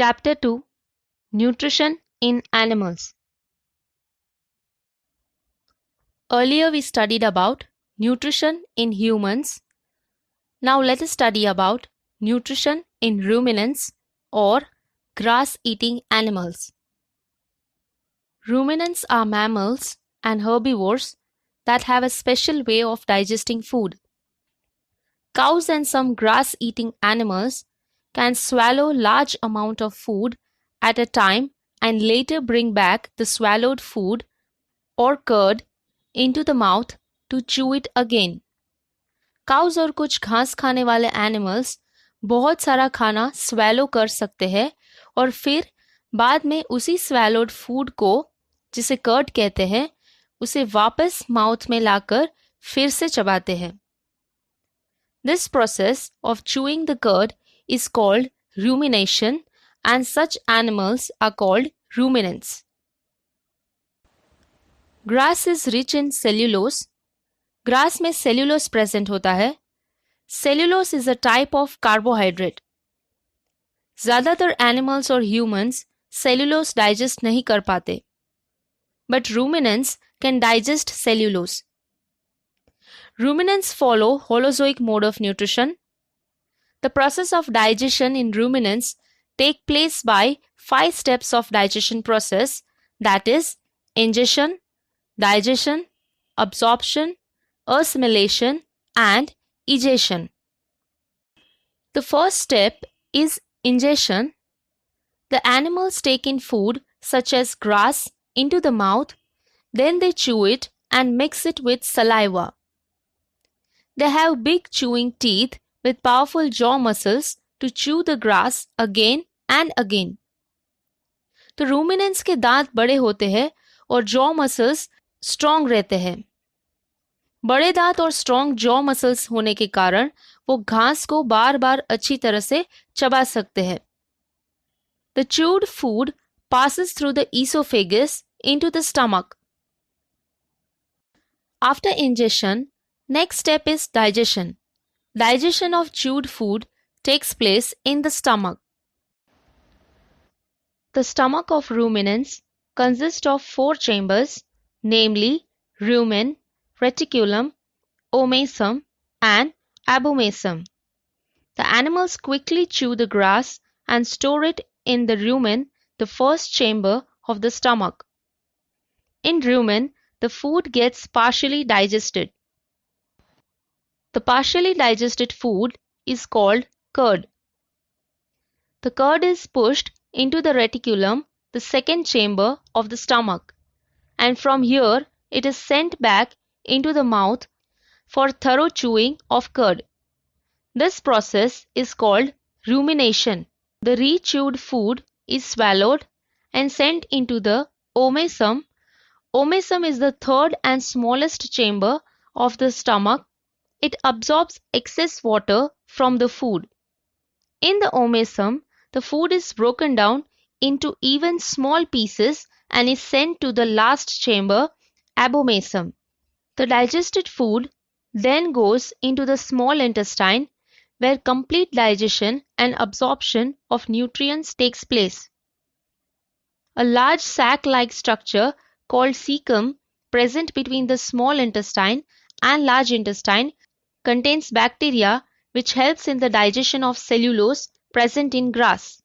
Chapter 2: Nutrition in Animals. Earlier we studied about nutrition in humans. Now let us study about nutrition in ruminants or grass-eating animals. Ruminants are mammals and herbivores that have a special way of digesting food. Cows and some grass-eating animals can swallow large amount of food at a time and later bring back the swallowed food or curd into the mouth to chew it again. Cows और कुछ घास खाने वाले animals बहुत सारा खाना swallow कर सकते हैं और फिर बाद में उसी स्वैलोड फूड को, जिसे कर्ड कहते हैं, उसे वापस माउथ में लाकर फिर से चबाते हैं. This process of chewing the curd is called rumination, and such animals are called ruminants. Grass is rich in cellulose. Grass में cellulose present होता है. Cellulose is a type of carbohydrate. ज़्यादातर animals और humans cellulose digest नहीं कर पाते. But ruminants can digest cellulose. Ruminants follow Holozoic mode of nutrition. The process of digestion in ruminants take place by 5 steps of digestion process, that is ingestion, digestion, absorption, assimilation and egestion. The first step is ingestion. The animals take in food such as grass into the mouth, then they chew it and mix it with saliva. They have big chewing teeth with powerful jaw muscles to chew the grass again and again. तो ruminants के दांत बड़े होते हैं और jaw muscles strong रहते हैं. बड़े दांत और strong jaw muscles होने के कारण वो घास को बार बार अच्छी तरह से चबा सकते हैं. The chewed food passes through the esophagus into the stomach. After ingestion, next step is digestion. Digestion of chewed food takes place in the stomach. The stomach of ruminants consists of 4 chambers, namely rumen, reticulum, omasum, and abomasum. The animals quickly chew the grass and store it in the rumen, the first chamber of the stomach. In rumen, the food gets partially digested. The partially digested food is called curd. The curd is pushed into the reticulum, the second chamber of the stomach, and from here it is sent back into the mouth for thorough chewing of curd. This process is called rumination. The re-chewed food is swallowed and sent into the omasum. Omasum is the third and smallest chamber of the stomach. It absorbs excess water from the food. In the omasum, the food is broken down into even small pieces and is sent to the last chamber, abomasum. The digested food then goes into the small intestine, where complete digestion and absorption of nutrients takes place. A large sac-like structure called cecum, present between the small intestine and large intestine, contains bacteria which helps in the digestion of cellulose present in grass.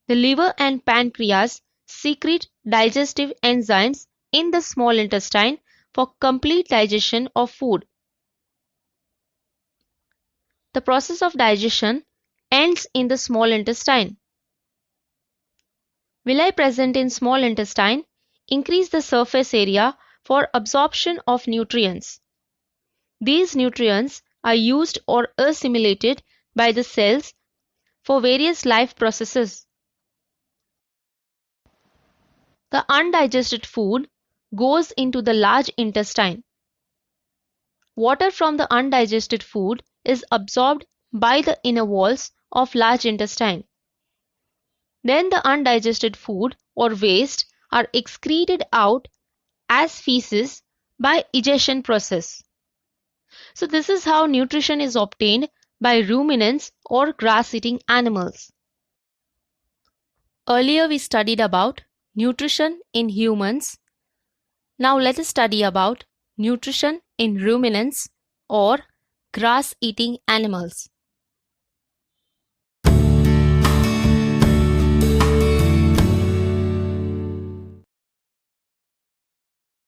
The liver and pancreas secrete digestive enzymes in the small intestine for complete digestion of food. The process of digestion ends in the small intestine. Villi present in small intestine increase the surface area for absorption of nutrients. These nutrients are used or assimilated by the cells for various life processes. The undigested food goes into the large intestine. Water from the undigested food is absorbed by the inner walls of large intestine. Then the undigested food or waste are excreted out as feces by egestion process. So this is how nutrition is obtained by ruminants or grass-eating animals. Earlier we studied about nutrition in humans. Now let us study about nutrition in ruminants or grass-eating animals.